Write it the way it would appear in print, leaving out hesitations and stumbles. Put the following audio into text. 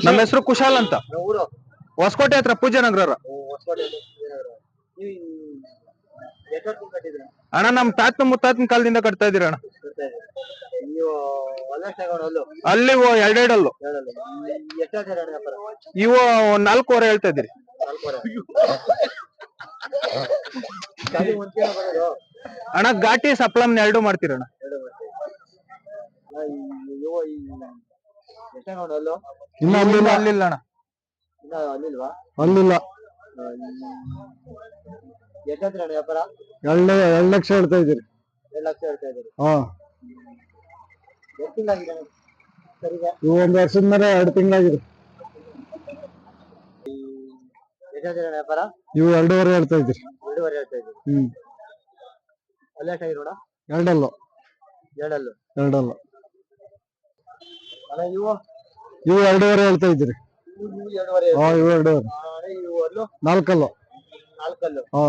ನಮ್ಮ ಹೆಸರು ಕುಶಾಲ್ ಅಂತ, ಊರು ಹೊಸಕೋಟೆ ಹತ್ರ ಪೂಜಾನಗರ. ಹೊಸಕೋಟೆ. ಎಷ್ಟು ಕಟ್ಟಿದ್ರೆ ಅಣ್ಣ ನಮ್ ತಾತನ ಮುತ್ತಾತನ ಕಾಲದಿಂದ ಕಟ್ತಾ ಇದೀರ ಅಣ್ಣ. ನೀವು ಅಲ್ಲೇ ತಗೊಂಡು ಅಲ್ಲಿ ಎರಡೆರಡಲ್ಲು ಎಷ್ಟು ಹೇಳ್ತೀರ ವ್ಯಾಪಾರ? ಇವು 4.25 ಹೇಳ್ತಾ ಇದೀರಿ. ಅಣ್ಣ ಘಾಟಿ ಸಪ್ಲಮ್ ಎರಡು ಮಾಡ್ತೀರಣ್ಣ. ಇನ್ನು ಅಲ್ಲಿಲ್ಲ ಅಣ್ಣ. ಅಲ್ಲಿಲ್ವಾ? ಅಲ್ಲಿಲ್ಲ. ಎಷ್ಟು ಹೇಳ್ತೀರ ವ್ಯಾಪಾರ? 2 ಲಕ್ಷ ಹೇಳ್ತಾ ಇದೀರಿ. 2 ಲಕ್ಷ ಹೇಳ್ತಾ ಇದೀರಿ. ಹಾ. ಎಷ್ಟು ತಿಂಗಳಾಗಿದೆ ಸರಿಗೆ? ಇವು 1 ವರ್ಷದ ಮೇಲೆ 2 ತಿಂಗಳಾಗಿದೆ. ಎಷ್ಟು ಹೇಳ್ತೀರ ವ್ಯಾಪಾರ? ಇವು 2.5 ಹೇಳ್ತಾ ಇದೀರಿ. 2.5 ಹೇಳ್ತಾ ಇದೀರಿ. ಅಲ್ಲೇ ನೋಡ ಎರಡಲ್ಲು. ಅಣ್ಣ ಇವು 2.5 ಹೇಳ್ತಾ ಇದ್ದೀರಿ. ಇವು 2.5. ಹಾ, ಇವು 2.5. ಇವು ಅಲ್ಲೂ 4 4 ಹಾ.